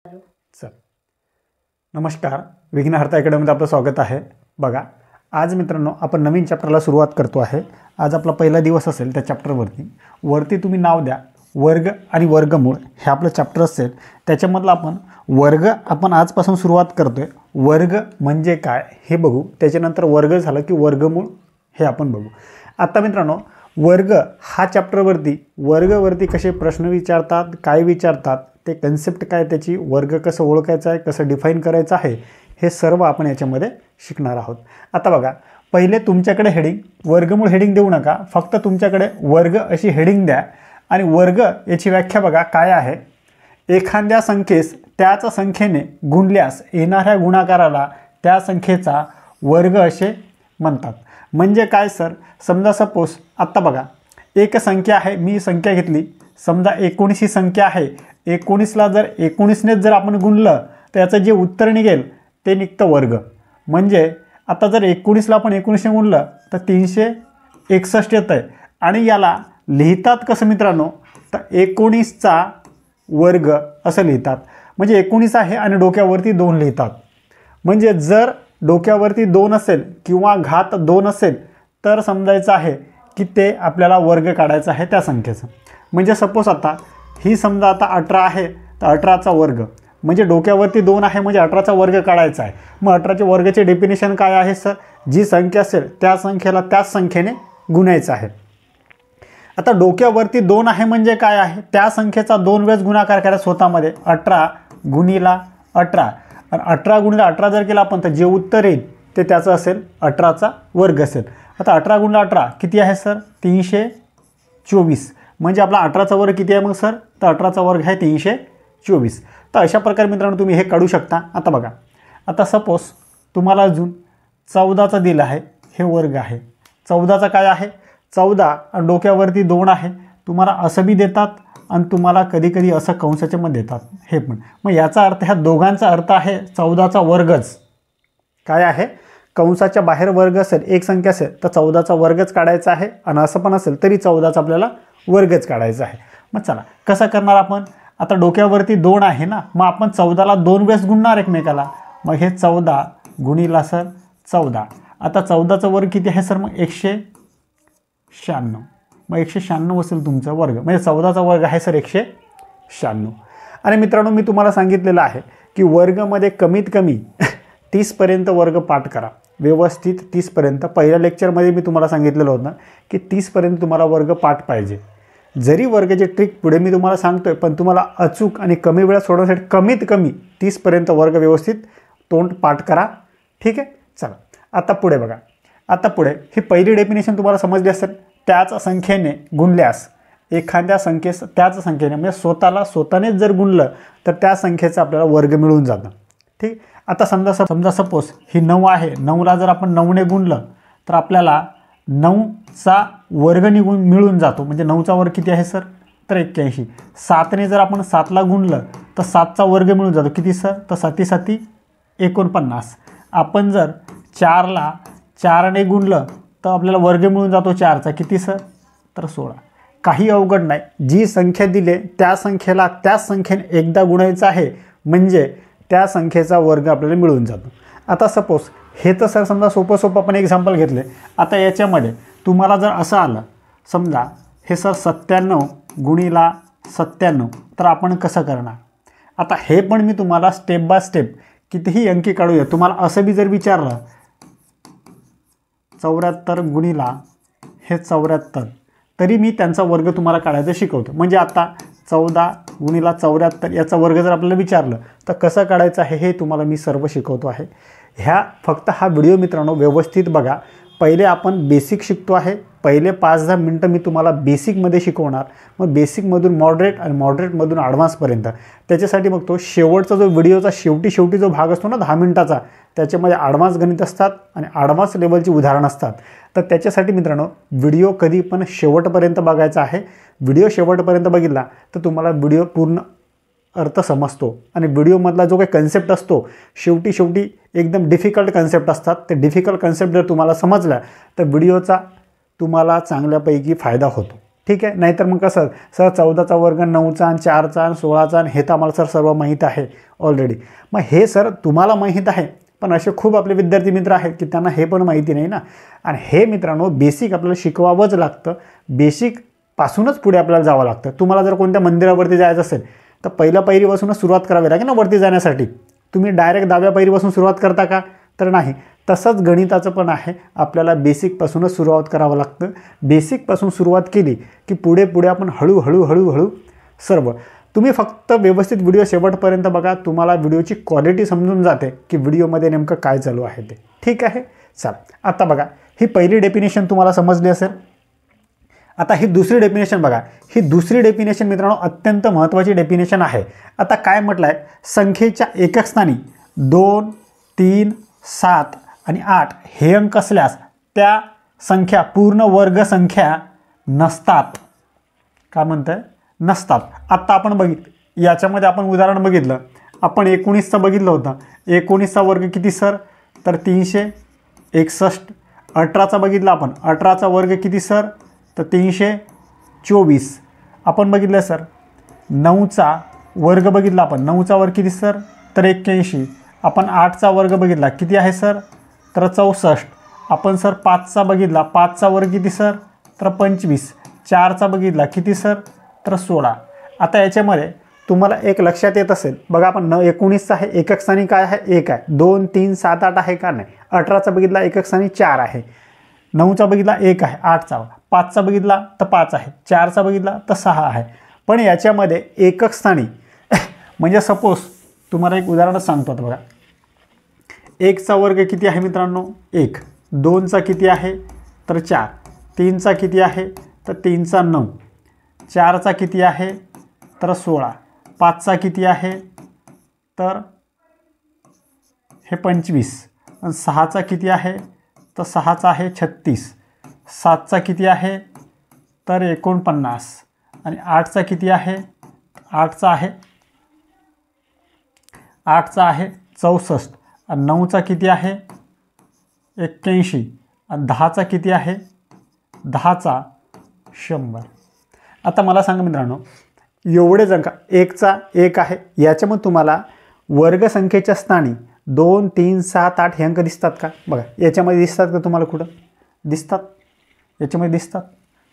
चल नमस्कार, विघ्नहर्ता अकॅडमीमध्ये आपलं स्वागत आहे। बघा, आज मित्रांनो आपण नवीन चॅप्टरला सुरुवात करतो आहे। आज आपला पहिला दिवस असेल त्या चॅप्टरवरती तुम्ही नाव द्या वर्ग आणि वर्गमूळ हे आपलं चॅप्टर असेल। त्याच्यामधला आपण वर्ग आपण आजपासून सुरुवात करतोय। वर्ग म्हणजे काय हे बघू, त्याच्यानंतर वर्ग झालं की वर्गमूळ हे आपण बघू। आता मित्रांनो, वर्ग हा चॅप्टरवरती वर्गवरती कसे प्रश्न विचारतात, काय विचारतात, ते कन्सेप्ट काय, त्याची वर्ग कसं ओळखायचा आहे, कसं डिफाइन करायचं आहे, हे सर्व आपण याच्यामध्ये शिकणार आहोत। आता बघा, पहिले तुमच्याकडे हेडिंग वर्गमूळ हेडिंग देऊ नका, फक्त तुमच्याकडे वर्ग अशी हेडिंग द्या। आणि वर्ग याची व्याख्या बघा काय आहे। एखाद्या संख्येस त्याच संख्येने गुणल्यास येणाऱ्या गुणाकाराला त्या संख्येचा वर्ग असे म्हणतात। म्हणजे काय सर, समजा सपोज आत्ता बघा एक संख्या आहे, मी संख्या घेतली, समजा 19 ही संख्या आहे। 19ला जर 19नेच जर आपण गुणलं तर याचं जे उत्तर निघेल ते निघतं वर्ग। म्हणजे आता जर 19ला आपण 19ने गुणलं तर 361 येतं आहे। आणि याला लिहितात कसं मित्रांनो, तर 19चा वर्ग असं लिहितात। म्हणजे 19 आहे आणि डोक्यावरती 2 लिहितात। म्हणजे जर डोक्यावरती 2 असेल किंवा घात 2 असेल तर समजायचं आहे की ते आपल्याला वर्ग काढायचा आहे त्या संख्येचा। म्हणजे सपोज आता ही समजा आता 18 आहे, तर 18चा वर्ग म्हणजे डोक्यावरती 2 आहे म्हणजे 18चा वर्ग काढायचा आहे। मग 18चे वर्गाचे डेफिनेशन काय आहे सर, जी संख्या असेल त्या संख्येला त्याच संख्येने गुणायचं आहे। आता डोक्यावरती 2 आहे म्हणजे काय आहे, त्या संख्येचा 2 वेळेस गुणाकार करायचा स्वतःमध्ये। 18 गुणिला 18 आणि 18 गुणिला 18 जर केला आपण तर जे उत्तर येईल ते त्याचं असेल 18चा वर्ग असेल। आता 18 गुणिला 18 किती आहे सर, 324। म्हणजे आपला 18चा वर्ग किती आहे मग सर, तर 18चा वर्ग आहे 324। तर अशा प्रकारे मित्रांनो तुम्ही हे काढू शकता। आता बघा, आता सपोज तुम्हाला अजून 14चा दिला आहे, हे वर्ग आहे। 14चा काय आहे, 14 आणि डोक्यावरती 2 आहे। तुम्हाला असं बी देतात आणि तुम्हाला कधी कधी असं कंसाच्या मध्ये देतात हे पण। मग याचा अर्थ, ह्या दोघांचा अर्थ आहे 14चा वर्गच काय आहे, कंसाच्या बाहेर वर्ग असेल, एक संख्या असेल तर 14चा वर्गच काढायचा आहे। आणि असं पण असेल तरी 14चा आपल्याला वर्गच काढायचा आहे। मग चला कसं करणार आपण, आता डोक्यावरती 2 आहे ना, मग आपण 14ला 2 वेळेस गुणणार एकमेकाला। मग हे 14 गुणिला सर 14। आता 14चा वर्ग किती आहे सर, मग 196। मग 196 असेल तुमचा वर्ग, म्हणजे 14चा वर्ग आहे सर 196। आणि मित्रांनो, मी तुम्हाला सांगितलेलं आहे की वर्गमध्ये कमीत कमी 30 पर्यंत वर्ग पाठ करा व्यवस्थित। 30 पर्यंत पहिल्या लेक्चरमध्ये मी तुम्हाला सांगितलेलं होतं की 30 पर्यंत तुम्हाला वर्ग पाठ पाहिजे। जरी वर्गाची ट्रिक पुढे मी तुम्हाला सांगतोय, पण तुम्हाला अचूक आणि कमी वेळात सोडवण्यासाठी कमीत कमी 30 पर्यंत वर्ग व्यवस्थित तोंड पाठ करा, ठीक आहे। चला आता पुढे बघा, आता पुढे ही पहिली डेफिनेशन तुम्हाला समजली असेल। त्याच संख्येने गुणल्यास एखाद्या संख्येस त्याच संख्येने म्हणजे स्वतःनेच जर गुणलं तर त्या संख्येचा आपल्याला वर्ग मिळून जातं, ठीक। आता समजा सपोज ही 9 आहे, 9ला जर आपण 9ने गुणलं तर आपल्याला 9चा वर्ग मिळून जातो। म्हणजे 9चा वर्ग किती आहे सर, तर 81। 7ने जर आपण 7ला गुणलं तर 7चा वर्ग मिळून जातो, किती सर, तर 7 7 49। आपण जर 4ला 4ने गुणलं तर आपल्याला वर्ग मिळून जातो 4चा, किती सर, तर 16। काही अवघड नाही, जी संख्या दिली त्या संख्येला त्याच संख्येने एकदा गुणायचं आहे म्हणजे त्या संख्येचा वर्ग आपल्याला मिळून जातो। आता सपोज हे तर सर समजा सोपं आपण एक्झाम्पल घेतले। आता याच्यामध्ये तुम्हाला जर असं आलं, समजा हे सर 97 गुणिला 97, तर आपण कसं करणार। आता हे पण मी तुम्हाला स्टेप बाय स्टेप कितीही अंकी काढूया। तुम्हाला असं बी जर विचारलं 74 गुणिला हे 74, तरी मी त्यांचा वर्ग तुम्हाला काढायचं शिकवतो। म्हणजे आता 14 गुणिला 74 याचा वर्ग जर आपल्याला विचारलं तर कसं काढायचं आहे हे तुम्हाला मी सर्व शिकवतो आहे। फक्त हा व्हिडिओ मित्रांनो व्यवस्थित बघा। पहिले आपण बेसिक शिकतो आहे, पहिले 5-10 मिनटं मी तुम्हाला बेसिकमध्ये शिकवणार, मग बेसिकमधून मॉडरेट आणि मॉडरेटमधून ॲडव्हान्सपर्यंत। त्याच्यासाठी मग तो शेवटचा जो व्हिडिओचा शेवटी जो भाग असतो ना 10 मिनटाचा, त्याच्यामध्ये ॲडव्हान्स गणित असतात आणि ॲडव्हान्स लेवलची उदाहरणं असतात। तर त्याच्यासाठी मित्रांनो व्हिडिओ कधी पण शेवटपर्यंत बघायचा आहे। व्हिडिओ शेवटपर्यंत बघितला तर तुम्हाला व्हिडिओ पूर्ण अर्थ समजतो। आणि व्हिडिओमधला जो काही कन्सेप्ट असतो शेवटी एकदम डिफिकल्ट कन्सेप्ट असतात, ते डिफिकल्ट कन्सेप्ट जर तुम्हाला समजला तर व्हिडिओचा तुम्हाला चांगल्यापैकी फायदा होतो, ठीक आहे. नाहीतर मग कसं सर 14चा वर्ग 9चा आणि 4चा आणि 16चा हे तर आम्हाला सर सर्व माहीत आहे ऑलरेडी. मग हे सर तुम्हाला माहीत आहे, पण असे खूप आपले विद्यार्थी मित्र आहेत की त्यांना हे पण माहिती नाही ना. आणि हे मित्रांनो बेसिक आपल्याला शिकवावंच लागतं. बेसिकपासूनच पुढे आपल्याला जावं लागतं. तुम्हाला जर कोणत्या मंदिरावरती जायचं असेल तर पहिल्या पायरीपासूनच सुरुवात करावी लागेल ना वरती जाण्यासाठी. तुम्ही डायरेक्ट 10व्या पायरीपासून सुरुवात करता का? तर नाही. तसंच गणिताचं पण आहे, आपल्याला बेसिकपासूनच सुरुवात करावं लागतं. बेसिकपासून सुरुवात केली की पुढे पुढे आपण हळूहळू सर्व. तुम्ही फक्त व्यवस्थित व्हिडिओ शेवटपर्यंत बघा, तुम्हाला व्हिडिओची क्वालिटी समजून जाते की व्हिडिओमध्ये नेमकं काय चालू आहे ते. ठीक आहे. चला आता बघा, ही पहिली डेफिनेशन तुम्हाला समजली असेल. आता ही दुसरी डेफिनेशन बघा. ही दुसरी डेफिनेशन मित्रांनो अत्यंत महत्त्वाची डेफिनेशन आहे. आता काय म्हटलं आहे, संख्येच्या एकक स्थानी 2, 3, 7 आणि 8 हे अंक असल्यास त्या संख्या पूर्ण वर्ग संख्या नसतात. काय म्हणतंय? नसतात. आत्ता आपण याच्यामध्ये आपण उदाहरण बघितलं, आपण 19चा बघितलं होतं. 19चा वर्ग किती सर? तर 361. 18चा बघितला आपण, 18चा वर्ग किती सर? तर 324. आपण बघितलं सर 9चा वर्ग बघितला आपण, 9चा वर्ग किती सर? तर 81. आपण 8चा वर्ग बघितला किती आहे सर? तर 64. आपण सर 5चा बघितला, 5चा वर्ग किती सर? तर 25. 4चा बघितला किती सर? तर 16. आता याच्यामध्ये तुम्हाला एक लक्षात येत असेल बघा, आपण 19चा आहे एकक स्थानी काय आहे? 1 आहे. 2, 3, 7, 8 आहे का? नाही. 18चा बघितला एकक स्थानी 4 आहे. 9चा बघितला 1 आहे. 8चा 5चा बघितला तर 5 आहे. 4चा बघितला तर 6 आहे. पण याच्यामध्ये एकक स्थानी म्हणजे सपोज तुम्हाला एक उदाहरण सांगतो आता बघा. 1चा वर्ग किती आहे मित्रांनो? 1. 2चा किती आहे? तर 4. 3चा किती आहे? तर 3चा 9. 4चा किती आहे? तर 16. 5चा किती आहे? तर हे 25. आणि 6चा किती आहे? तर 6चा आहे 36. 7चा किती आहे? तर 49. आणि 8चा किती आहे? 8चा आहे 64. आणि 9चा किती आहे? 81. आणि 10चा किती आहे? 10चा 100. आता मला सांगा मित्रांनो, एवढेच अंक 1चा 1 आहे, याच्यामध्ये तुम्हाला वर्गसंख्येच्या स्थानी 2, 3, 7, 8 हे अंक दिसतात का? बघा याच्यामध्ये दिसतात का तुम्हाला? कुठं दिसतात? याच्यामध्ये दिसतात?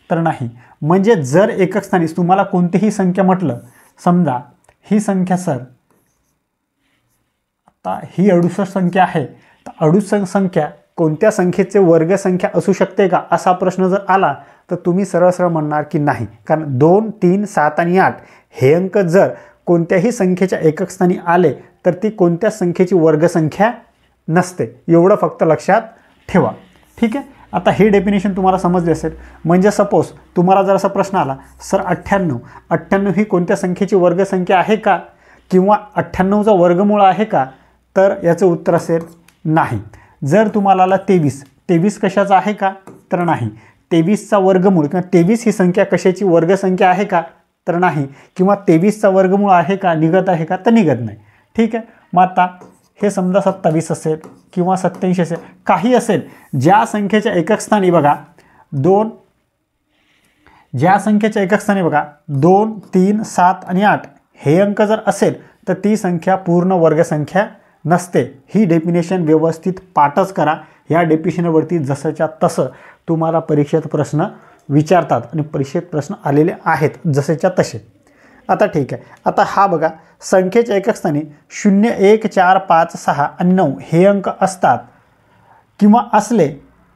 तर नाही. म्हणजे जर एकक स्थानी तुम्हाला कोणतीही संख्या म्हटलं, समजा ही संख्या सर आता ही 68 संख्या आहे, तर 68 संख्या कोणत्या संख्येचे वर्गसंख्या असू शकते का असा प्रश्न जर आला तर तुम्ही सरळ सरळ म्हणणार की नाही. कारण 2, 3, 7 आणि 8 हे अंक जर कोणत्याही संख्येच्या एकक स्थानी आले तर ती कोणत्या संख्येची वर्गसंख्या नसते. एवढं फक्त लक्षात ठेवा. ठीक आहे. आता ही डेफिनेशन तुम्हाला समजली असेल. म्हणजे सपोज तुम्हाला जर असा प्रश्न आला, सर 98 ही कोणत्या संख्येची वर्गसंख्या आहे का? किंवा 98चा वर्गमूळ आहे का? तर याचं उत्तर असेल नाही. जर तुम्हाला आला 23 कशाचा आहे का? तर नाही. 23चा वर्गमूळ किंवा 23 ही संख्या कशाची वर्गसंख्या आहे का? तर नाही. किंवा 23चा वर्गमूळ आहे का? निघत आहे का? तर निघत नाही. ठीक आहे. मग आता हे समजा 27 असेल किंवा 87 असेल, काही असेल, ज्या संख्येच्या एकक स्थानी बघा 2, 3, 7 आणि 8 हे अंक जर असेल तर ती संख्या पूर्ण वर्गसंख्या नसते. ही डेफिनेशन व्यवस्थित पाठच करा. ह्या डेफिनेशनवरती जसंच्या तसं तुम्हाला परीक्षेत प्रश्न विचारतात आणि परीक्षेत प्रश्न आलेले आहेत जसेच्या तसे. आता ठीक आहे. आता हा बघा, संख्येच्या एकक स्थानी 0, 1, 4, 5, 6 आणि 9 हे अंक असतात किंवा असले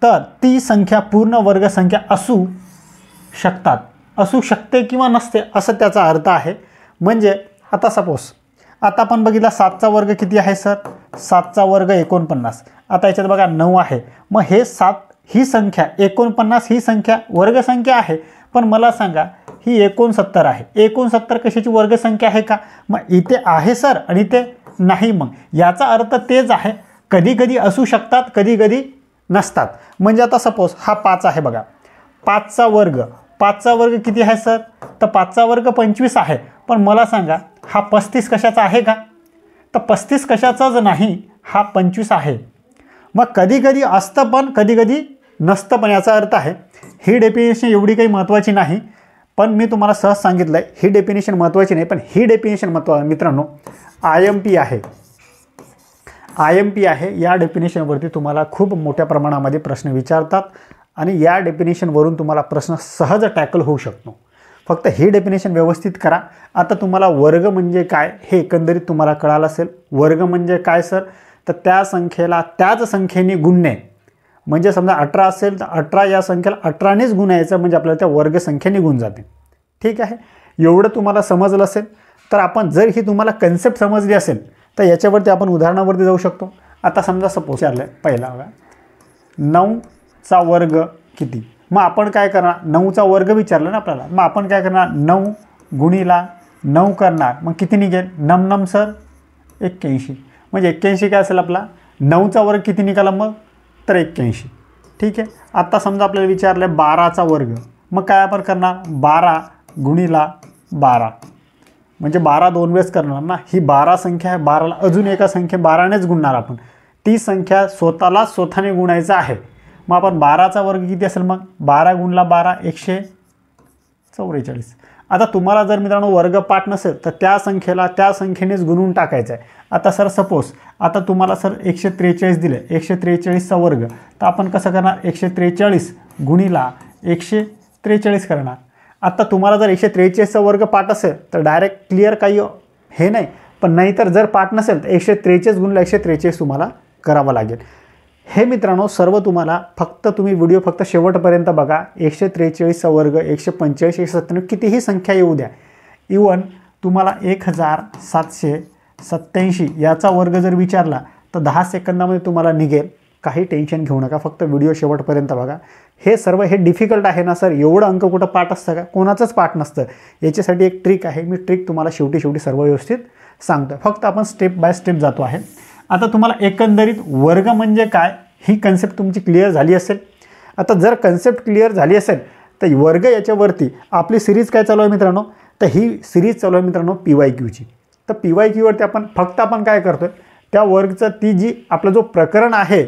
तर ती संख्या पूर्ण वर्गसंख्या असू शकतात. असू शकते किंवा नसते असं त्याचा अर्थ आहे. म्हणजे आता सपोज आता आपण बघितला 7चा वर्ग किती आहे सर? 7चा वर्ग 49. आता याच्यात बघा 9 आहे. मग हे 7 ही संख्या 49 ही संख्या वर्गसंख्या आहे. पण मला सांगा ही 69 आहे. 69 कशाची वर्गसंख्या आहे का? मग इथे आहे सर आणि इथे नाही. मग याचा अर्थ तेच आहे, कधी कधी असू शकतात, कधी कधी नसतात. म्हणजे आता सपोज हा 5 आहे बघा, 5चा वर्ग किती आहे सर? तर 5चा वर्ग 25 आहे. पण मला सांगा हा 35 कशाचा आहे का? तर 35 कशाचाच नाही, हा 25 आहे. मग कधी कधी असतं पण कधी कधी नसतं पण. याचा अर्थ आहे ही डेफिनेशन एवढी काही महत्त्वाची नाही. पण मी तुम्हाला सहज सांगितलं आहे, ही डेफिनेशन महत्त्वाची नाही, पण ही डेफिनेशन मित्रांनो IMP आहे. IMP आहे. या डेफिनेशनवरती तुम्हाला खूप मोठ्या प्रमाणामध्ये प्रश्न विचारतात आणि या डेफिनेशनवरून तुम्हाला प्रश्न सहज टॅकल होऊ शकतो. फक्त ही डेफिनेशन व्यवस्थित करा. आता तुम्हाला वर्ग म्हणजे काय हे एकंदरीत तुम्हाला कळालं असेल. वर्ग म्हणजे काय सर, तर त्या संख्येला त्याच संख्येने गुणणे. म्हणजे समजा 18 असेल तर 18 या संख्येला 18नेच गुणायचं म्हणजे आपल्याला त्या वर्ग संख्या निघून जाते. ठीक आहे, एवढं तुम्हाला समजलं असेल तर आपण जर ही तुम्हाला कन्सेप्ट समजली असेल तर याच्यावरती आपण उदाहरणावरती जाऊ शकतो. आता समजा सपोज विचारलं आहे पहिला बघा, 9चा वर्ग किती. मग आपण काय करणार, 9चा वर्ग विचारलं ना आपल्याला, मग आपण काय करणार, 9 गुणिला 9 करणार. मग किती निघेल, नम सर 81. म्हणजे 81 काय असेल आपला, 9चा वर्ग किती निघाला मग, तर 81. ठीक आहे. आता समजा आपल्याला विचारलं आहे 12चा वर्ग. मग काय आपण करणार, 12 गुणिला 12 म्हणजे 12 दोन वेळेस करणार ना. ही 12 संख्या आहे, 12ला अजून एका संख्या 12नेच गुणणार आपण. ती संख्या स्वतःने गुणायचं आहे. मग आपण 12चा वर्ग किती असेल, मग 12 गुणला 12 144. आता तुम्हाला जर मित्रांनो वर्ग पाठ नसेल तर त्या संख्येला त्या संख्येनेच गुणून टाकायचं आहे. आता सर सपोज आता तुम्हाला सर 143 दिले, 143चा वर्ग, तर आपण कसं करणार, 143 गुणिला 143 करणार. आता तुम्हाला जर 143चा वर्ग पाठ असेल तर डायरेक्ट क्लिअर काही हे नाही, पण नाहीतर जर पाठ नसेल तर 143 गुणिले 143 तुम्हाला करावं लागेल. हे मित्रांनो सर्व तुम्हाला फक्त तुम्ही व्हिडिओ फक्त शेवटपर्यंत बघा. 143चा वर्ग 145 197 कितीही संख्या येऊ द्या, इवन तुम्हाला 1787 याचा वर्ग जर विचारला तर 10 सेकंदामध्ये तुम्हाला निघेल. काही टेन्शन घेऊ नका, फक्त व्हिडिओ शेवटपर्यंत बघा. हे सर्व हे डिफिकल्ट आहे ना सर, एवढं अंक कुठं पाठ असतं का, कोणाचंच पाठ नसतं. याच्यासाठी एक ट्रिक आहे, मी ट्रिक तुम्हाला शेवटी सर्व व्यवस्थित सांगतो. फक्त आपण स्टेप बाय स्टेप जातो आहे. आता तुम्हाला एकंदरीत वर्ग म्हणजे काय ही कन्सेप्ट तुमची क्लिअर झाली असेल. आता जर कन्सेप्ट क्लिअर झाली असेल तर वर्ग याच्यावरती आपली सिरीज काय चालू आहे मित्रांनो, तर ही सिरीज चालू आहे मित्रांनो PYQची. तर PYQवरती आपण काय करतो आहे, त्या वर्गचं ती जी आपलं जो प्रकरण आहे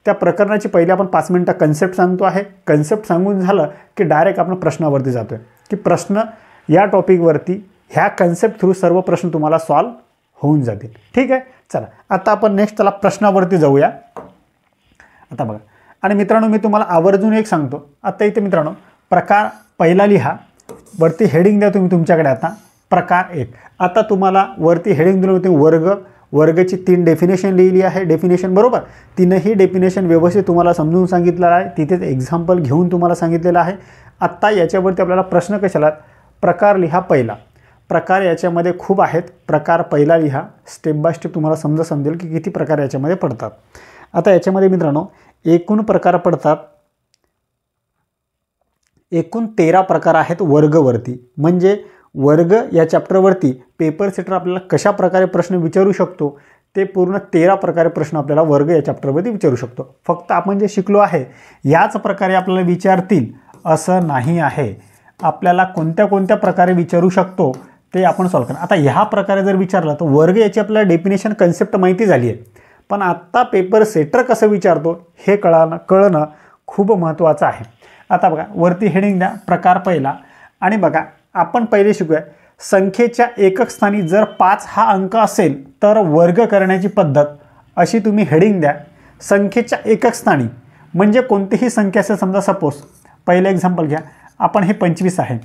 त्या प्रकरणाची पहिले आपण 5 मिनिटं कन्सेप्ट सांगतो आहे. कन्सेप्ट सांगून झालं की डायरेक्ट आपण प्रश्नावरती जातो आहे की प्रश्न या टॉपिकवरती ह्या कन्सेप्ट थ्रू सर्व प्रश्न तुम्हाला सॉल्व होऊन जातील. ठीक आहे, चला आता आपण नेक्स्ट त्याला प्रश्नावरती जाऊया. आता बघा, आणि मित्रांनो मी तुम्हाला आवर्जून एक सांगतो. आता इथे मित्रांनो प्रकार पहिला लिहा, वरती हेडिंग द्या तुम्ही तुमच्याकडे. आता प्रकार 1. आता तुम्हाला वरती हेडिंग दिली होती वर्गची 3 डेफिनेशन लिहिली आहे. डेफिनेशन बरोबर, तीनही डेफिनेशन व्यवस्थित तुम्हाला समजून सांगितलेलं आहे. तिथेच एक्झाम्पल घेऊन तुम्हाला सांगितलेलं आहे. आत्ता याच्यावरती आपल्याला प्रश्न कशाला, प्रकार लिहा पहिला. प्रकार याच्यामध्ये खूप आहेत. प्रकार पहिला लिहा, स्टेप बाय स्टेप तुम्हाला समजेल की किती प्रकार याच्यामध्ये पडतात. आता याच्यामध्ये मित्रांनो एकूण प्रकार पडतात, एकूण 13 प्रकार आहेत वर्गवरती. म्हणजे वर्ग या चॅप्टरवरती पेपर सेटर आपल्याला कशा प्रकारे प्रश्न विचारू शकतो ते पूर्ण 13 प्रकारे प्रश्न आपल्याला वर्ग या चॅप्टरवरती विचारू शकतो. फक्त आपण जे शिकलो आहे याच प्रकारे आपल्याला विचारतील असं नाही आहे. आपल्याला कोणत्या प्रकारे विचारू शकतो ते आपण सॉल्व करा. आता ह्या प्रकारे जर विचारलं तर वर्ग याची आपल्याला डेफिनेशन कन्सेप्ट माहिती झाली आहे, पण आत्ता पेपर सेटर कसं विचारतो हे कळणं खूप महत्त्वाचं आहे. आता बघा वरती हेडिंग द्या प्रकार पहिला. आणि बघा आपण पहिले शिकूया संख्येच्या एकक स्थानी जर 5 हा अंक असेल तर वर्ग करण्याची पद्धत. अशी तुम्ही हेडिंग द्या. संख्येच्या एकक स्थानी म्हणजे कोणतीही संख्या असेल, समजा सपोज पहिलं एक्झाम्पल घ्या, आपण हे 25 आहे.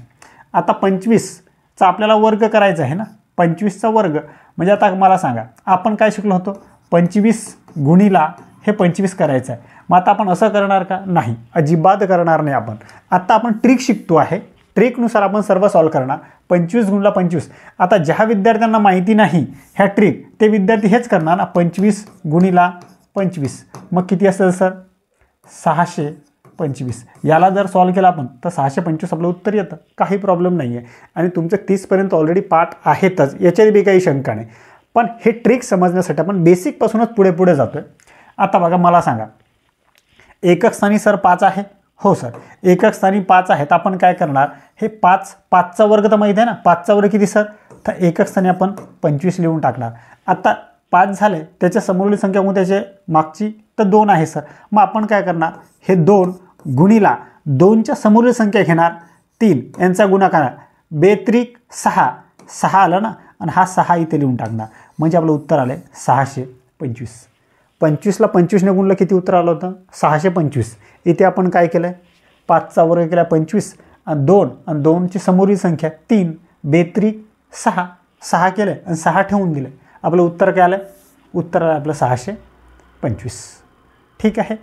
आता 25चा आपल्याला वर्ग करायचा आहे ना, 25चा वर्ग म्हणजे आता मला सांगा आपण काय शिकलो होतो, 25 गुणिला हे 25 करायचं आहे. मग आता आपण असं करणार का, नाही, अजिबात करणार नाही आपण. आता आपण ट्रिक शिकतो आहे, ट्रिकनुसार आपण सर्व सॉल्व करणार. 25 गुणला 25. आता ज्या विद्यार्थ्यांना माहिती नाही ह्या ट्रिक ते विद्यार्थी हेच करणार ना, 25 गुणिला 25 मग किती असेल सर, 625. याला जर सॉल्व केला आपण तर 625 आपलं उत्तर येतं, काही प्रॉब्लेम नाही आहे. आणि तुमचं 30पर्यंत ऑलरेडी पाठ आहेतच, याच्यात बी काही शंका नाही. पण हे ट्रिक समजण्यासाठी आपण बेसिकपासूनच पुढे जातो आहे. आता बघा मला सांगा एकक स्थानी सर 5 आहे. हो सर, एकक स्थानी 5 आहेत. आपण काय करणार, हे 5चा वर्ग तर माहिती आहे ना, 5चा वर्ग किती सर, तर एकक स्थानी आपण 25 लिहून टाकणार. आता 5 झाले, त्याच्या समोरील संख्या मग त्याच्या मागची तर 2 आहे सर. मग आपण काय करणार, हे 2 गुणिला 2च्या समोरील संख्या घेणार 3 यांचा गुणाकार बेत्रिक 6 6 आलं ना, आणि हा 6 इथे लिहून टाकणार म्हणजे आपलं उत्तर आलं 625. 25ला 25ने गुणलं किती उत्तर आलं होतं 625. इथे आपण काय केलं आहे 5चा वर्ग केला 25 आणि 2 आणि 2ची समोरील संख्या 3 बेत्रिक 6 6 केलं आणि 6 ठेवून दिलं. आपलं उत्तर काय आलं उत्तर आलं आपलं 625. ठीक आहे.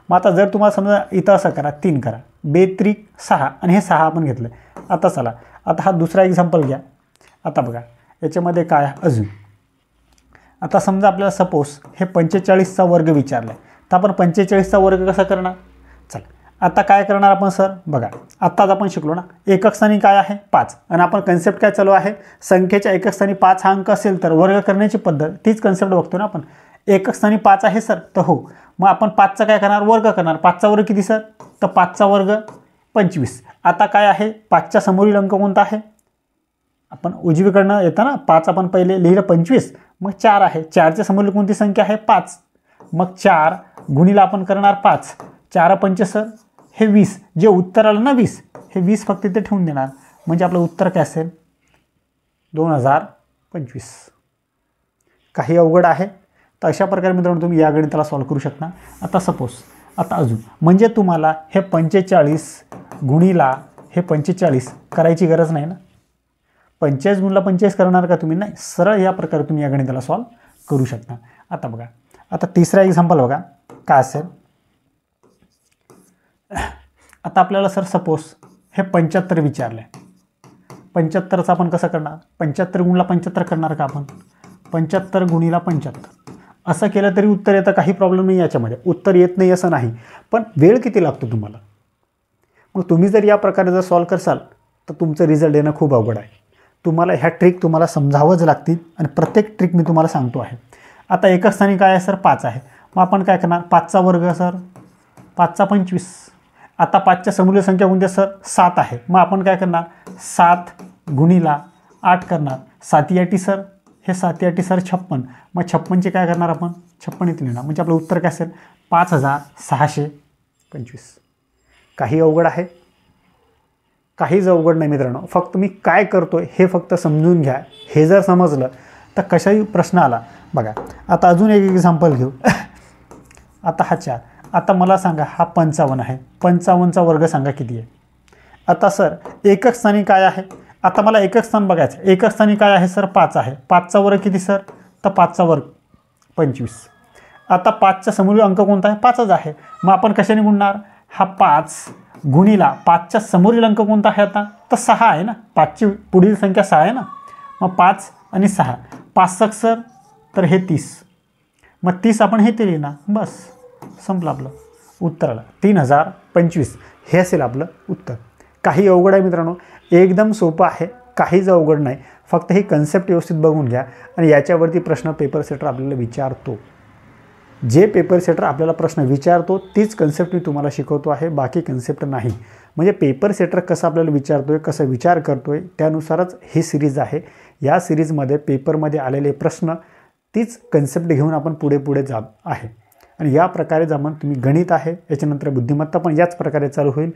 मग आता जर तुम्हाला समजा इथं असं करा 3 करा बेत्रिक 6 आणि हे 6 आपण घेतलं. आता चला आता हा दुसरा एक्झाम्पल घ्या. आता बघा याच्यामध्ये काय अजून आता समजा आपल्याला सपोज हे 45चा वर्ग विचारला आहे तर आपण 45चा वर्ग कसा करणार. चला आता काय करणार आपण सर बघा आत्ताच आपण शिकलो ना एकक स्थानी काय आहे 5 आणि आपण कन्सेप्ट काय चालू आहे संख्येच्या एकक स्थानी 5 हा अंक असेल तर वर्ग करण्याची पद्धत तीच कन्सेप्ट बघतो ना आपण. एकक स्थानी 5 आहे सर तर हो मग आपण 5चा काय करणार वर्ग करणार. 5चा वर्ग किती सर तर 5चा वर्ग 25. आता काय आहे 5च्या समोरील अंक कोणता आहे आपण उजवीकडनं येतं ना 5 आपण पहिले लिहिलं 25 मग 4 आहे 4च्या समोरील कोणती संख्या आहे 5 मग 4 गुणीला आपण करणार 5 4 पंच सर हे 20 जे उत्तर आलं ना 20 हे 20 फक्त इथे ठेवून देणार म्हणजे आपलं उत्तर काय असेल 2025. काही अवघड आहे तर अशा प्रकारे मित्रांनो तुम्ही या गणिताला सॉल्व्ह करू शकता. आता सपोज आता अजून म्हणजे तुम्हाला हे 45 गुणीला हे 45 करायची गरज नाही ना 45 गुणला 45 करणार का तुम्ही नाही सरळ या प्रकारे तुम्ही या गणिताला सॉल्व्ह करू शकता. आता बघा आता तिसरा एक्झाम्पल बघा काय असेल. आता आपल्याला सर सपोज हे 75 विचारलं आहे 75चा आपण कसं करणार 75 गुणला 75 करणार का आपण 75 गुणीला 75 असं केलं तरी उत्तर येतं काही प्रॉब्लेम नाही याच्यामध्ये उत्तर येत नाही असं नाही पण वेळ किती लागतो तुम्हाला. मग तुम्ही जर या प्रकारे जर सॉल्व्ह करसाल तर तुमचं रिझल्ट येणं खूप अवघड आहे. तुम्हाला ह्या ट्रिक तुम्हाला समजावंच लागतील आणि प्रत्येक ट्रिक मी तुम्हाला सांगतो आहे. आता एकक स्थानी काय आहे सर 5 आहे मग आपण काय करणार 5चा वर्ग सर 5चा 25. आता 5च्या समोरील संख्या कोणती सर 7 आहे मग आपण काय करणार 7 गुणीला 8 करणार 7 8 सर हे 7 8 सर 56 मग 56चे काय करणार आपण 56 इथे लिहिणार म्हणजे आपलं उत्तर काय असेल 5625. काही अवघड आहे काहीच अवघड नाही मित्रांनो फक्त मी काय करतोय हे फक्त समजून घ्या. हे जर समजलं तर कशाही प्रश्न आला बघा. आता अजून एक एक्झाम्पल घेऊ. आता हा 4 आता मला सांगा हा 55 आहे 55चा वर्ग सांगा किती आहे. आता सर एकक स्थानी काय आहे आता मला एकक स्थान बघायचं एकक स्थानी काय आहे सर 5 आहे 5चा वर्ग किती सर तर 5चा वर्ग 25. आता 5च्या समोरील अंक कोणता आहे 5च आहे मग आपण कशाने गुणणार हा 5 गुणीला 5च्या समोरील अंक कोणता आहे आता तर 6 आहे ना 5ची पुढील संख्या 6 आहे ना मग 5 आणि 6 5 6 सर तर हे 30 मग 30 आपण हे ते लिहिणार बस संपलं आपलं उत्तर आलं 3025 हे असेल आपलं उत्तर. काही अवघड आहे मित्रांनो एकदम सोपं आहे काहीच अवघड नाही फक्त हे कन्सेप्ट व्यवस्थित बघून घ्या आणि याच्यावरती प्रश्न पेपर सेटर आपल्याला विचारतो. जे पेपर सेटर आपल्याला प्रश्न विचारतो तीच कन्सेप्ट मी तुम्हाला शिकवतो आहे बाकी कन्सेप्ट नाही. म्हणजे पेपर सेटर कसं आपल्याला विचारतोय कसं विचार करतोय त्यानुसारच ही सिरीज आहे. या सिरीजमध्ये पेपरमध्ये आलेले प्रश्न तीच कन्सेप्ट घेऊन आपण पुढे जात आहे आणि या प्रकारे जमन तुम्ही गणित आहे याच्यानंतर बुद्धिमत्ता पण याच प्रकारे चालू होईल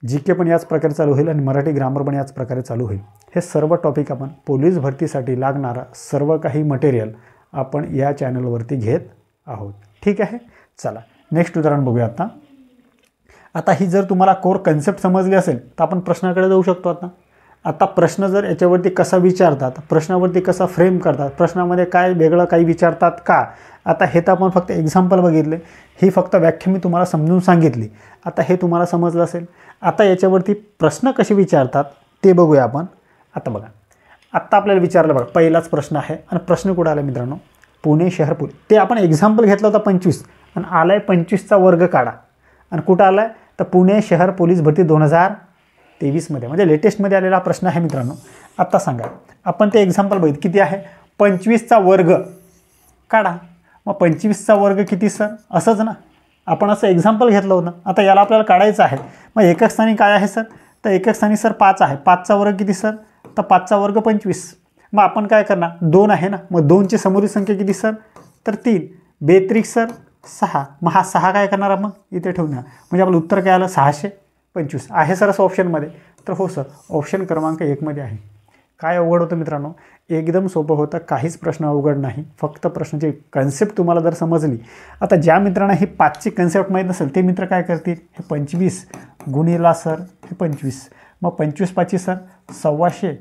जी के पण याच प्रकारे चालू होईल आणि मराठी ग्रामर पण याच प्रकारे चालू होईल. हे सर्व टॉपिक आपण पोलीस भरतीसाठी लागणारा सर्व काही मटेरियल आपण या चॅनलवरती घेत आहोत. ठीक आहे चला नेक्स्ट उदाहरण बघूया. आता ही जर तुम्हाला कोर कन्सेप्ट समजली असेल तर आपण प्रश्नाकडे जाऊ शकतो. आता प्रश्न जर याच्यावरती कसा विचारतात प्रश्नावरती कसा फ्रेम करतात प्रश्नामध्ये काय वेगळं काही विचारतात का आता हे तर आपण फक्त एक्झाम्पल बघितले ही फक्त व्याख्या मी तुम्हाला समजून सांगितली. आता हे तुम्हाला समजलं असेल. आता याच्यावरती प्रश्न कसे विचारतात ते बघूया आपण. आता बघा आत्ता आपल्याला विचारलं बघा पहिलाच प्रश्न आहे आणि प्रश्न कुठं आला मित्रांनो पुणे शहर पोलीस ते आपण एक्झाम्पल घेतलं होतं 25 आणि आलाय 25चा वर्ग काढा आणि कुठं आलाय तर पुणे शहर पोलीस भरती 2023मध्ये म्हणजे लेटेस्टमध्ये आलेला प्रश्न आहे मित्रांनो. आता सांगा आपण ते एक्झाम्पल बघितलं किती आहे 25चा वर्ग काढा मग 25चा वर्ग किती सर असंच ना आपण असं एक्झाम्पल घेतलं होतं. आता याला आपल्याला काढायचं आहे मग एकक स्थानी काय आहे सर तर एकक स्थानी सर 5 आहे 5चा वर्ग किती सर तर 5चा वर्ग 25. मग आपण काय करणार 2 आहे ना मग 2ची समोरील संख्या किती सर तर 3 बेत्रिक सर 6 मग हा 6 काय करणार आपण इथे ठेवणार म्हणजे आपलं उत्तर काय आलं 625. 25 आहे सर असं ऑप्शनमध्ये? तर हो सर, ऑप्शन क्रमांक 1 मध्ये आहे. काय अवघड होतं मित्रांनो? एकदम सोपं होतं, काहीच प्रश्न अवघड नाही. फक्त प्रश्नाची कन्सेप्ट तुम्हाला जर समजली. आता ज्या मित्रांना ही 5ची कन्सेप्ट माहीत नसेल ते मित्र काय करतील, हे 25 गुणिला सर हे 25, मग 25 5 सर 125,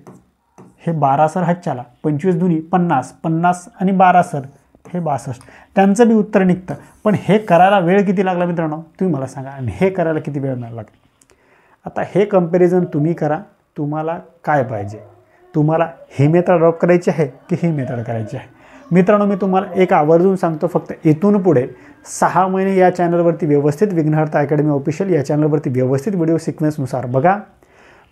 हे 12 सर हातच्याला, 25 दुनी 50, 50 आणि 12 सर हे 62. त्यांचं बी उत्तर निघतं. पण हे करायला वेळ किती लागला मित्रांनो तुम्ही मला सांगा, आणि हे करायला किती वेळ लागला? आता हे कंपॅरिझन तुम्ही करा. तुम्हाला काय पाहिजे? तुम्हाला ही मेथड ड्रॉप करायची आहे की ही मेथड करायची आहे? मित्रांनो, मी तुम्हाला एक आवर्जून सांगतो, फक्त इथून पुढे 6 महिने या चॅनलवरती व्यवस्थित विघ्नहर्ता अकॅडमी ऑफिशियल या चॅनलवरती व्यवस्थित व्हिडिओ सिक्वेन्सनुसार बघा,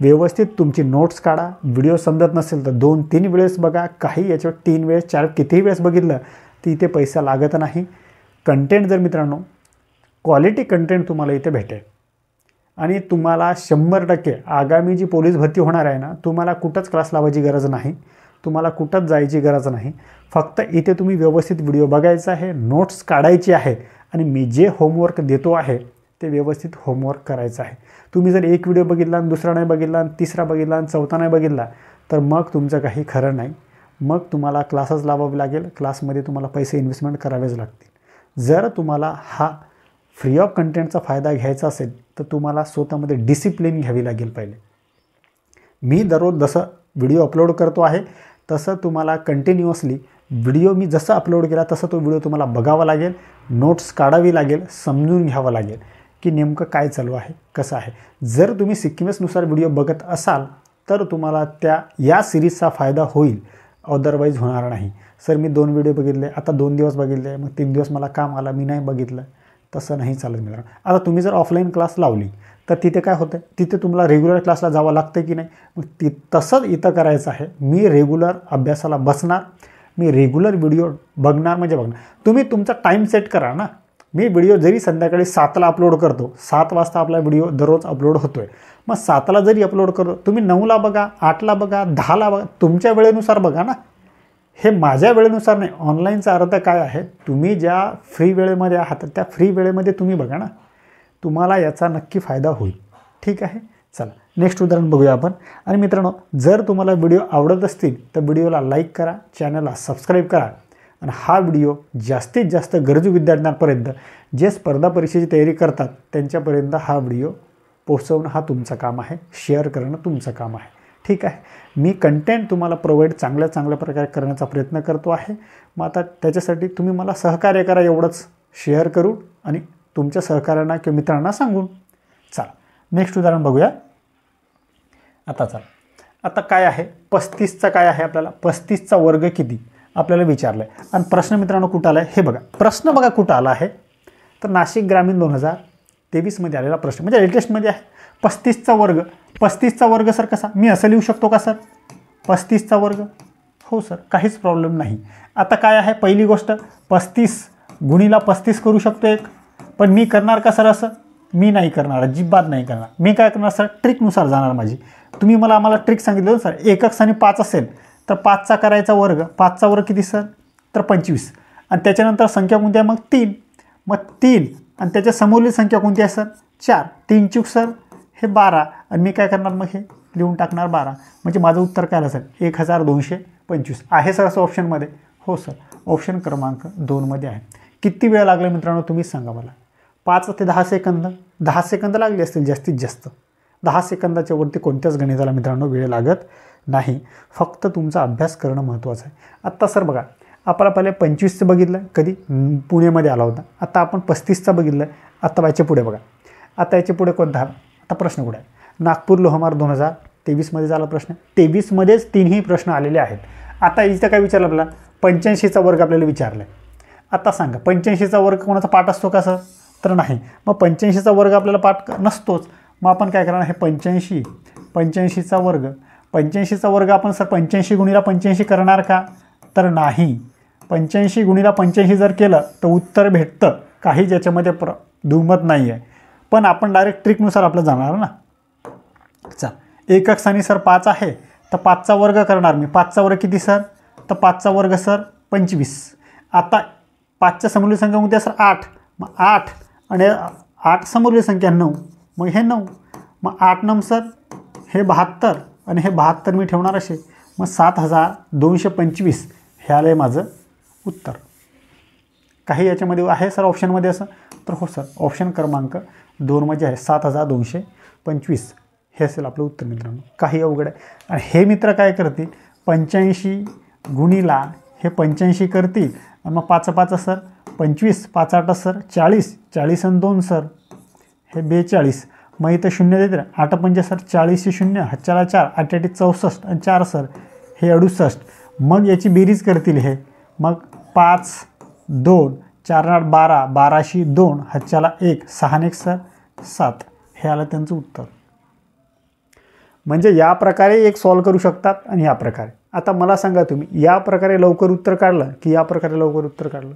व्यवस्थित तुमची नोट्स काढा. व्हिडिओ समजत नसेल तर 2-3 वेळेस बघा. काही याच्यावर 3 वेळेस 4 कितीही वेळेस बघितलं तर इथे पैसा लागत नाही. कंटेंट जर मित्रांनो क्वालिटी कंटेंट तुम्हाला इथे भेटेल आणि तुम्हाला 100% आगामी जी पोलीस भरती होणार आहे ना, तुम्हाला कुठंच क्लास लावायची गरज नाही, तुम्हाला कुठंच जायची गरज नाही. फक्त इथे तुम्ही व्यवस्थित व्हिडिओ बघायचा आहे, नोट्स काढायची आहे आणि मी जे होमवर्क देतो आहे ते व्यवस्थित होमवर्क करायचं आहे. तुम्ही जर एक व्हिडिओ बघितला आणि दुसरा नाही बघितला आणि तिसरा बघितला आणि चौथा नाही बघितला तर मग तुमचं काही खरं नाही. मग तुम्हाला क्लासेस लावावे लागेल, क्लासमध्ये तुम्हाला पैसे इन्व्हेस्टमेंट करावेच लागतील. जर तुम्हाला हा फ्री ऑफ कंटेंटचा फायदा घ्यायचा असेल तर तुम्हाला स्वतःमध्ये डिसिप्लिन घ्यावी लागेल. पहिले मी दररोज जसं व्हिडिओ अपलोड करतो आहे तसं तुम्हाला कंटिन्युअसली व्हिडिओ मी जसं अपलोड केला तसं तो व्हिडिओ तुम्हाला बघावा लागेल, नोट्स काढावी लागेल, समजून घ्यावं लागेल की नेमकं काय चालू आहे, कसं आहे. जर तुम्ही सिक्वेन्सनुसार व्हिडिओ बघत असाल तर तुम्हाला या सिरीजचा फायदा होईल, अदरवाईज होणार नाही. सर मी 2 व्हिडिओ बघितले, आता 2 दिवस बघितले, मग 3 दिवस मला काम आला मी नाही बघितलं, तसं नाही चालत मित्रांनो. आता तुम्ही जर ऑफलाईन क्लास लावली तर तिथे काय होतं, तिथे तुम्हाला रेग्युलर क्लासला जावं लागतं की नाही, मग तसंच इथं करायचं आहे. मी रेग्युलर अभ्यासाला बसणार, मी रेग्युलर व्हिडिओ बघणार म्हणजे बघणार. तुम्ही तुमचा टाईम सेट करा ना. मी व्हिडिओ जरी संध्याकाळी 7ला अपलोड करतो, 7 वाजता आपला व्हिडिओ दररोज अपलोड होतो आहे, मग 7ला जरी अपलोड करतो, तुम्ही 9ला बघा, 8ला बघा, 10ला बघा, तुमच्या वेळेनुसार बघा ना. हे माझ्या वेळेनुसार नाही. ऑनलाईनचा अर्थ काय आहे, तुम्ही ज्या फ्री वेळेमध्ये आहात त्या फ्री वेळेमध्ये तुम्ही बघा ना, तुम्हाला याचा नक्की फायदा होईल. ठीक आहे, चला नेक्स्ट उदाहरण बघूया आपण. आणि मित्रांनो, जर तुम्हाला व्हिडिओ आवडत असतील तर व्हिडिओला लाईक करा, चॅनलला सबस्क्राईब करा आणि हा व्हिडिओ जास्तीत जास्त गरजू विद्यार्थ्यांपर्यंत, जे स्पर्धा परीक्षेची तयारी करतात त्यांच्यापर्यंत हा व्हिडिओ पोहोचवणं हा तुमचं काम आहे, शेअर करणं तुमचं काम आहे. ठीक आहे, मी कंटेंट तुम्हाला प्रोव्हाइड चांगल्या प्रकारे करण्याचा प्रयत्न करतो आहे. मग आता त्याच्यासाठी तुम्ही मला सहकार्य करा, एवढंच शेअर करून आणि तुमच्या सहकार्यांना किंवा मित्रांना सांगून. चला नेक्स्ट उदाहरण बघूया. आता काय आहे, 35चा काय आहे, आपल्याला 35चा वर्ग किती आपल्याला विचारलं आहे. आणि प्रश्न मित्रांनो कुठं आला आहे हे बघा. प्रश्न बघा कुठं आला आहे, तर नाशिक ग्रामीण 2023मध्ये आलेला प्रश्न, म्हणजे लेटेस्टमध्ये आहे. 35चा वर्ग सर कसा, मी असं लिहू शकतो का सर 35चा वर्ग? हो सर, काहीच प्रॉब्लेम नाही. आता काय आहे, पहिली गोष्ट 35 गुणीला 35 करू शकतो एक, पण मी करणार का सर असं? मी नाही करणार, अजिबात नाही करणार. मी काय करणार सर, ट्रिकनुसार जाणार माझी. तुम्ही आम्हाला ट्रिक सांगितलं सर, एकक स्थानी 5 असेल तर 5चा करायचा वर्ग, 5चा वर्ग किती सर, तर 25. आणि त्याच्यानंतर संख्या कोणती आहे मग 3, मग 3 आणि त्याच्या समोरली संख्या कोणती आहे सर 4, 3 चूक सर हे 12. आणि मी काय करणार मग हे लिहून टाकणार 12. म्हणजे माझं उत्तर काय आलं सर 1225 आहे सर असं ऑप्शनमध्ये? हो सर, ऑप्शन क्रमांक 2 मध्ये आहे. किती वेळ लागला मित्रांनो तुम्हीच सांगा मला. 5 ते 10 सेकंद, 10 सेकंद लागले असतील जास्तीत जास्त. 10 सेकंदाच्या वरती कोणत्याच गणिताला मित्रांनो वेळ लागत नाही. फक्त तुमचा अभ्यास करणं महत्त्वाचं आहे. आत्ता सर बघा, आपण पहिले 25चं बघितलं, कधी पुणेमध्ये आला होता. आता आपण 35चा बघितलं. आता याच्या पुढे बघा, आता याच्या पुढे कोणता, आता प्रश्न कुठे आहे, नागपूर लोहमार 2023मध्ये झाला प्रश्न. 23मध्येच 3ही प्रश्न आलेले आहेत. आता इथं काय विचारलं आपल्याला, 85चा वर्ग आपल्याला विचारला आहे. आता सांगा 85चा वर्ग कोणाचा पाठ असतो का सर, तर नाही. मग 85चा वर्ग आपल्याला पाठ नसतोच. मग आपण काय करणार, हे 85चा वर्ग, 85चा वर्ग आपण सर 85 गुणिला 85 करणार का, तर नाही. 85 गुणिला 85 जर केलं तर उत्तर भेटतं, काही ज्याच्यामध्ये दुमत नाही आहे. पण आपण डायरेक्ट ट्रिकनुसार आपलं जाणार ना. चल, एकक स्थानी सर 5 आहे तर 5चा वर्ग करणार मी. 5चा वर्ग किती सर, तर 5चा वर्ग सर 25. आता 5च्या समोरली संख्या कोणती आहे सर 8, मग 8 आणि 8 समोरली संख्या 9, मग हे 9. मग 8 नम सर हे 72 आणि हे 72 मी ठेवणार असे, मग 7225 हे आलं आहे माझं उत्तर. काही याच्यामध्ये आहे सर ऑप्शनमध्ये असं, तर हो सर ऑप्शन क्रमांक 2 मध्ये आहे 7225 हे असेल आपलं उत्तर मित्रांनो. काही अवघड आहे. आणि हे मित्र काय करतील, 85 गुणिला हे 85 करतील आणि मग 5 5 सर 25, 5 8 सर 40, 40 आणि 2 सर हे 42. मग इथं 0 देतील, 8 5 सर 40 0, हातच्याला 4, 8 8 64 आणि 4 सर हे 68. मग याची बेरीज करतील हे, मग 5 2 4 8 12, 12 2, हातच्याला 1, 6 1 सर 7 हे आलं त्यांचं उत्तर. म्हणजे या प्रकारे एक सॉल्व करू शकतात आणि या प्रकारे. आता मला सांगा तुम्ही या प्रकारे लवकर उत्तर काढलं की या प्रकारे लवकर उत्तर काढलं.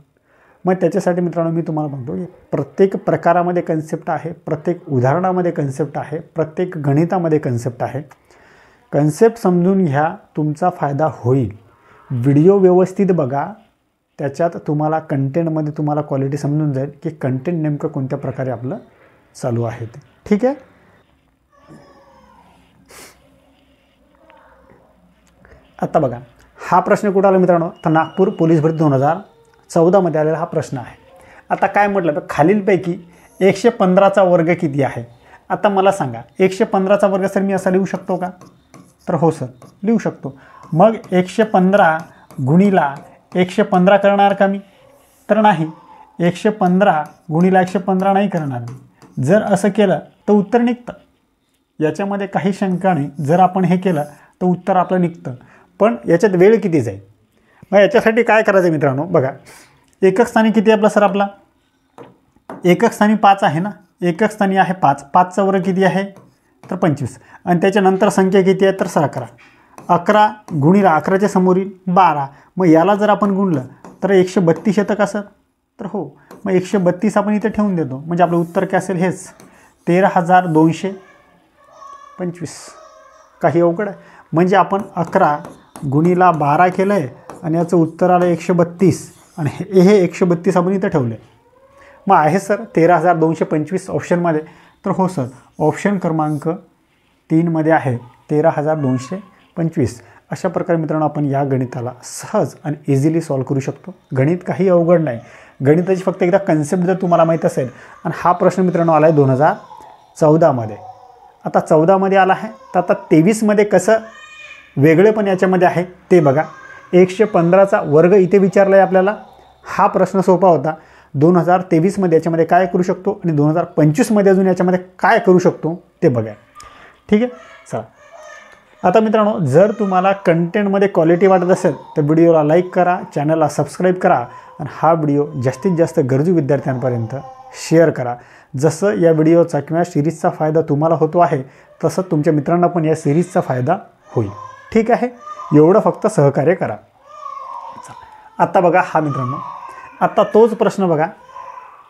मग त्याच्यासाठी मित्रांनो मी तुम्हाला म्हणतो प्रत्येक प्रकारामध्ये कन्सेप्ट आहे, प्रत्येक उदाहरणामध्ये कन्सेप्ट आहे, प्रत्येक गणितामध्ये कन्सेप्ट आहे. कन्सेप्ट समजून घ्या, तुमचा फायदा होईल. व्हिडिओ व्यवस्थित बघा, त्याच्यात तुम्हाला कंटेंटमध्ये तुम्हाला क्वालिटी समजून जाईल की कंटेंट नेमकं कोणत्या प्रकारे आपलं चालू आहे ते. ठीक आहे. आता बघा हा प्रश्न कुठं आला मित्रांनो, तर नागपूर पोलीस भरती 2014 मध्ये आलेला हा प्रश्न आहे. आता काय म्हटलं तर खालीलपैकी 115चा वर्ग किती आहे. आता मला सांगा 115चा वर्ग सर मी असा लिहू शकतो का, तर हो सर लिहू शकतो. मग 115 गुणिला 115 करणार का मी, तर नाही. 115 गुणिला 115 नाही करणार मी. जर असं केलं तर उत्तर निघतं, याच्यामध्ये काही शंका नाही. जर आपण हे केलं तर उत्तर आपलं निघतं, पण याच्यात वेळ किती जाईल. मग याच्यासाठी काय करायचं मित्रांनो, बघा एकक स्थानी किती आहे आपला सर, आपला एकक स्थानी 5 आहे ना, एकक स्थानी आहे 5, 5चा वर्ग किती आहे तर 25 आणि त्याच्यानंतर संख्या किती आहे तर सर 11. 11 गुणिला 11च्या समोरील 12, मग याला जर आपण गुणलं तर 132 येतं का सर, तर हो. मग 132 आपण इथे ठेवून देतो, म्हणजे आपलं उत्तर काय असेल हेच 13,225. काही अवघड आहे. म्हणजे आपण 11 गुणिला 12 केलं आहे आणि याचं उत्तर आलं 132 आणि हे 132 आपण इथं ठेवलं आहे. मग आहे सर 13,225 ऑप्शनमध्ये, तर हो सर ऑप्शन क्रमांक 3 मध्ये आहे 13,225. अशा प्रकारे मित्रांनो आपण या गणिताला सहज आणि इझिली सॉल्व करू शकतो. गणित काही अवघड नाही, गणिताची फक्त एकदा कन्सेप्ट जर तुम्हाला माहीत असेल. आणि हा प्रश्न मित्रांनो आला आहे 2014 मध्ये. आता 14 मध्ये आला आहे, तर आता 23 मध्ये कसं वेगळे पण याच्यामध्ये आहे ते बघा. 115चा वर्ग इथे विचारला आहे आपल्याला. हा प्रश्न सोपा होता. 2023 मध्ये याच्यामध्ये काय करू शकतो आणि 2025 मध्ये अजून याच्यामध्ये काय करू शकतो ते बघा. ठीक आहे. चला आता मित्रांनो जर तुम्हाला कंटेंटमध्ये क्वालिटी वाटत असेल तर व्हिडिओला लाईक करा, चॅनलला सबस्क्राईब करा आणि हा व्हिडिओ जास्तीत जास्त गरजू विद्यार्थ्यांपर्यंत शेअर करा. जसं या व्हिडिओचा किंवा सिरीजचा फायदा तुम्हाला होतो आहे तसं तुमच्या मित्रांना पण या सिरीजचा फायदा होईल. ठीक आहे. एवढं फक्त सहकार्य करा. आता बघा हा मित्रांनो, आता तोच प्रश्न बघा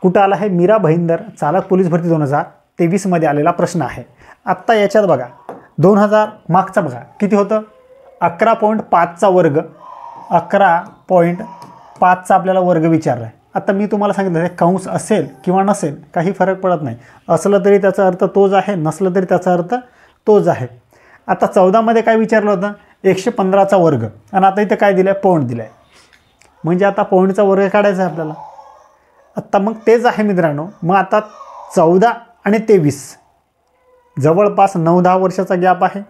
कुठं आला आहे, मीरा भाईंदर चालक पोलीस भरती 2023 मध्ये आलेला प्रश्न आहे. आत्ता याच्यात बघा 2000 मागचा बघा किती होतं, 11.5चा वर्ग, 11.5चा आपल्याला वर्ग विचारला आहे. आता मी तुम्हाला सांगितलं हे कंस असेल किंवा नसेल काही फरक पडत नाही. असलं तरी त्याचा अर्थ तोच आहे, नसलं तरी त्याचा अर्थ तोच आहे. आता 14 मध्ये काय विचारलं होतं 115चा वर्ग आणि आता इथे काय दिलं आहे पॉईंट दिलं आहे. म्हणजे आता पॉईंटचा वर्ग काढायचा आहे आपल्याला. आत्ता मग तेच आहे मित्रांनो. मग आता 14 आणि 23 जवळपास 9-10 वर्षाचा गॅप आहे.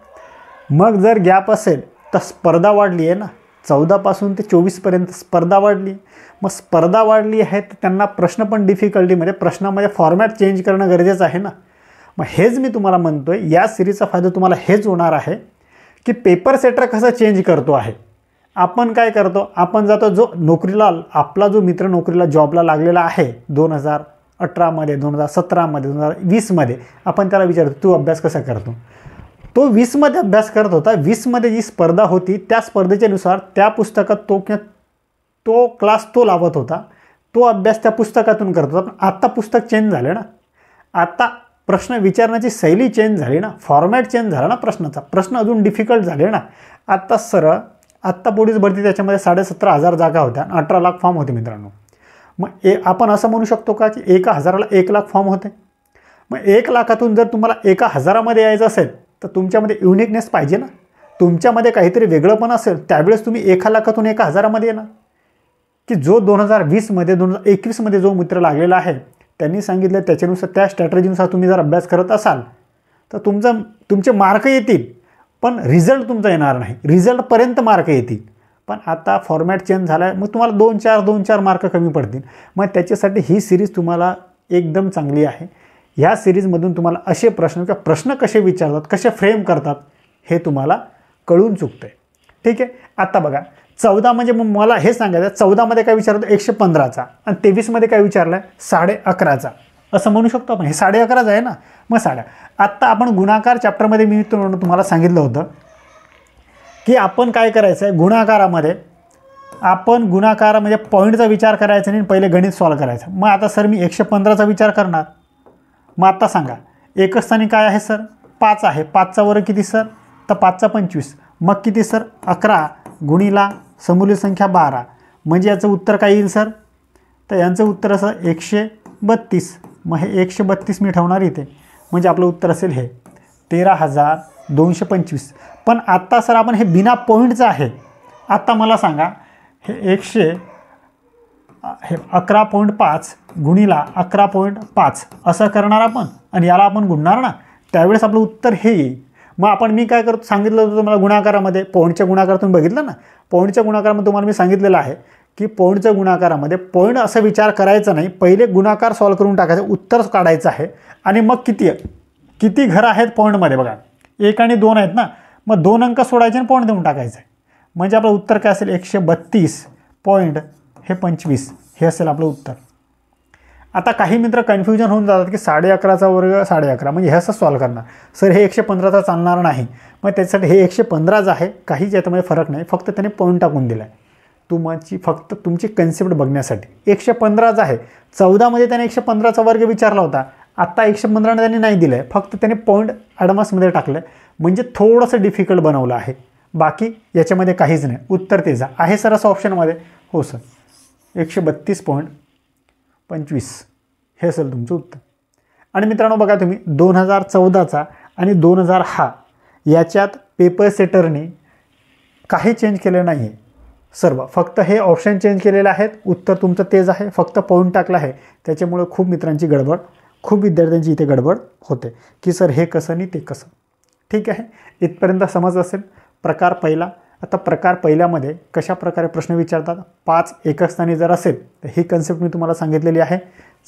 मग जर गॅप असेल तर स्पर्धा वाढली आहे ना, 14 पासून ते 24पर्यंत स्पर्धा वाढली. मग स्पर्धा वाढली आहे तर त्यांना प्रश्न पण डिफिकल्टीमध्ये प्रश्नामध्ये फॉर्मॅट चेंज करणं गरजेचं आहे ना. मग हेच मी तुम्हाला म्हणतो आहे, या सिरीजचा फायदा तुम्हाला हेच होणार आहे की पेपर सेटर कसं चेंज करतो आहे. आपण काय करतो, आपण जातो जो नोकरीला आपला जो मित्र नोकरीला जॉबला लागलेला आहे 2018 मध्ये, 2017 मध्ये, 2020 मध्ये, आपण त्याला विचारतो तू अभ्यास कसा करतो. तो 20 मध्ये अभ्यास करत होता. 20 मध्ये जी स्पर्धा होती त्या स्पर्धेच्यानुसार त्या पुस्तकात तो क्लास तो लावत होता, तो अभ्यास त्या पुस्तकातून करत होता. पण आता पुस्तक चेंज झाले ना, आता प्रश्न विचारण्याची शैली चेंज झाली ना, फॉर्मॅट चेंज झाला ना प्रश्नाचा, प्रश्न अजून डिफिकल्ट झाले ना. आता आत्ता पोलीस भरती त्याच्यामध्ये 17,500 जागा होत्या, 18 लाख फॉर्म होते मित्रांनो. मग आपण असं म्हणू शकतो का की 1,000ला 1 लाख फॉर्म होते. मग 1 लाखातून जर तुम्हाला 1000मध्ये यायचं असेल तर तुमच्यामध्ये युनिकनेस पाहिजे ना, तुमच्यामध्ये काहीतरी वेगळं पण असेल, त्यावेळेस तुम्ही 1 लाखातून 1000मध्ये येणार. की जो 2020मध्ये 2021मध्ये जो मित्र लागलेला आहे त्यांनी सांगितलं त्याच्यानुसार त्या स्ट्रॅटेजीनुसार तुम्ही जर अभ्यास करत असाल तर तुमचे मार्क येतील, पण रिझल्ट तुमचा येणार नाही. रिझल्टपर्यंत मार्क येतील, पण आता फॉर्मॅट चेंज झाला आहे, मग तुम्हाला 2-4 मार्क कमी पडतील. मग त्याच्यासाठी ही सिरीज तुम्हाला एकदम चांगली आहे. ह्या सिरीजमधून तुम्हाला असे प्रश्न किंवा प्रश्न कसे विचारतात, कसे फ्रेम करतात हे तुम्हाला कळून चुकतं आहे. ठीक आहे. आता बघा 14 म्हणजे मग मला हे सांगायचं 14मध्ये काय विचारतो 115चा आणि 23मध्ये काय विचारलं आहे 11.5चा असं म्हणू शकतो आपण. हे 11.5 आहे ना, मग 11.5. आत्ता आपण गुणाकार चॅप्टरमध्ये मी तुम्हाला सांगितलं होतं की आपण काय करायचं आहे गुणाकारामध्ये, आपण गुणाकार म्हणजे पॉईंटचा विचार करायचा नाही, पहिले गणित सॉल्व करायचं. मग आता सर मी 115चा विचार करणार. मग आत्ता सांगा एकच स्थानी काय आहे सर 5 आहे. 5चा वर्ग किती सर तर 5चा 25. मग किती सर 11 गुणिला समूल्य संख्या 12. म्हणजे याचं उत्तर काय येईल सर तर यांचं उत्तर असं 132. मग हे 132 मी ठेवणार इथे, म्हणजे आपलं उत्तर असेल हे 13,225. पण आत्ता सर आपण हे बिना पॉईंटचं आहे. आत्ता मला सांगा हे 11.5 गुणिला 11.5 असं करणार आपण आणि याला आपण गुणणार ना, त्यावेळेस आपलं उत्तर हे येईल. मग आपण मी काय करतो सांगितलं होतं तुम्हाला गुणाकारामध्ये पॉईंटच्या गुणाकारातून बघितलं ना, पॉईंटच्या गुणाकारामध्ये तुम्हाला मी सांगितलेलं आहे की पॉईंटच्या गुणाकारामध्ये पॉईंट असं विचार करायचा नाही, पहिले गुणाकार सॉल्व करून टाकायचं, उत्तर काढायचं आहे आणि मग किती घरं आहेत पॉईंटमध्ये बघा 1 आणि 2 आहेत ना, मग 2 अंक सोडायचे आणि पॉईंट देऊन टाकायचं आहे. म्हणजे आपलं उत्तर काय असेल 132.25 हे असेल आपलं उत्तर. आता काही मित्र कन्फ्युजन होऊन जातात की 11.5चा वर्ग 11.5 म्हणजे हे असं सॉल्व करणार सर हे 115चा चालणार नाही. मग त्याच्यासाठी हे 115च आहे, काहीच याच्यामध्ये फरक नाही, फक्त त्याने पॉईंट टाकून दिला आहे फक्त तुमची कन्सेप्ट बघण्यासाठी. 115च आहे. 14मध्ये त्याने 115चा वर्ग विचारला होता, आत्ता 115ने त्यांनी नाही दिलं आहे, फक्त त्याने पॉईंट ॲडव्हान्समध्ये टाकलं आहे, म्हणजे थोडंसं डिफिकल्ट बनवलं आहे. बाकी याच्यामध्ये काहीच नाही, उत्तर तेच आहे सर असं ऑप्शनमध्ये. हो सर 132.25 हे असेल तुमचं उत्तर. आणि मित्रांनो बघा तुम्ही 2014चा आणि 2000 हा याच्यात पेपर सेटरनी काही चेंज केलं नाही आहे सर्व, फक्त हे ऑप्शन चेंज केलेले आहेत. उत्तर तुमचं तेच आहे, फक्त पॉईंट टाकलं आहे. त्याच्यामुळे खूप मित्रांची गडबड, खूप विद्यार्थ्यांची इथे गडबड होते की सर हे कसं आणि ते कसं. ठीक आहे, इथपर्यंत समज असेल. प्रकार पहिला. आता प्रकार पहिल्यामध्ये कशा प्रकारे प्रश्न विचारतात, 5 एकच स्थानी जर असेल तर ही कन्सेप्ट मी तुम्हाला सांगितलेली आहे.